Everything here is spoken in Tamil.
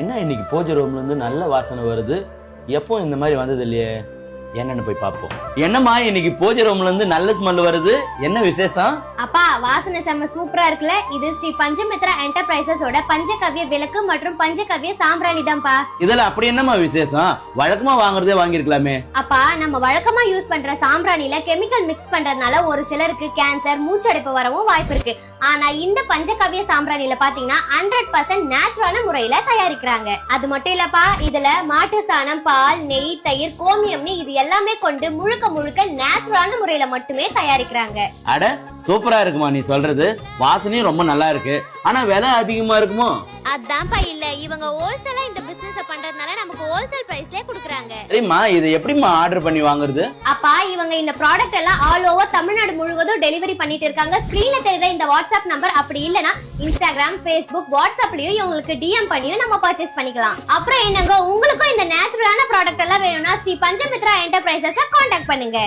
என்ன இன்னைக்கு பூஜை ரூம்ல இருந்து நல்ல வாசனை வருது. எப்போ இந்த மாதிரி வந்தது இல்லையே, என்னன்னு போய் பார்ப்போம். என்னம்மா இன்னைக்கு பூஜை ரூம்ல இருந்து நல்ல ஸ்மெல் வருது, என்ன விசேஷம்? அப்பா வாசனை செம்ம சூப்பரா இருக்குல்ல. இது ஸ்ரீ பஞ்சமித்ரா என்டர்பிரைசஸோட பஞ்சகவ்ய விளக்கு மற்றும் பஞ்சகவ்ய சாம்பிராணி தான்ப்பா. இதெல்லாம் அப்படி என்னம்மா விசேஷம்? வழக்கமா வாங்குறதே வாங்கிருக்கலாமே. அப்பா நம்ம வழக்கமா யூஸ் பண்ற சாம்பிராணில கெமிக்கல் மிக்ஸ் பண்றதுனால ஒரு சிலருக்கு கேன்சர், மூச்சடைப்பு வரவும் வாய்ப்பு இருக்கு. ஆனா இந்த பஞ்சகவ்ய சாம்பிராணில பாத்தீங்கன்னா 100% நேச்சுரலான முறையில தயாரிக்கிறாங்க. அது மட்டும் இல்லப்பா, இதுல மாட்டு சாணம், பால், நெய், தயிர், கோமியம்னு இது எல்லாமே கொண்டு முழுக்க முழுக்க நேச்சுரலான முறையில மட்டுமே தயாரிக்கிறாங்க. அட சூப்பரா இருக்குமா நீ சொல்றது. வாசனையும் ரொம்ப நல்லா இருக்கு. ஆனா விலை அதிகமா இருக்குமோ? அதான்ப்பா இல்ல, இவங்க ஹோல்சேலா இந்த பிசினஸ் பண்றதுனால நமக்கு ஹோல்சேல் பிரைஸ்லயே கொடுக்கறாங்க. சரிம்மா, இது எப்படிமா ஆர்டர் பண்ணி வாங்குறது? அப்பா இவங்க இந்த ப்ராடக்ட் எல்லாம் ஆல் ஓவர் தமிழ்நாடு முழுவதும் டெலிவரி பண்ணிட்டு இருக்காங்க. ஸ்கிரீன்ல தெரியுற இந்த வாட்ஸ்அப் நம்பர், அப்படி இல்லனா இன்ஸ்டாகிராம், ஃபேஸ்புக், வாட்ஸ்அப்லயும் இவங்களுக்கு டிஎம் பண்ணியும் நம்ம பர்ச்சேஸ் பண்ணிக்கலாம். அப்புறம் என்னங்க, உங்களுக்கும் இந்த நேச்சுரலான ப்ராடக்ட் எல்லாம் வேணும்னா ஸ்ரீ பஞ்சமித்ரா என்டர்பிரைசஸ கான்டாக்ட் பண்ணுங்க.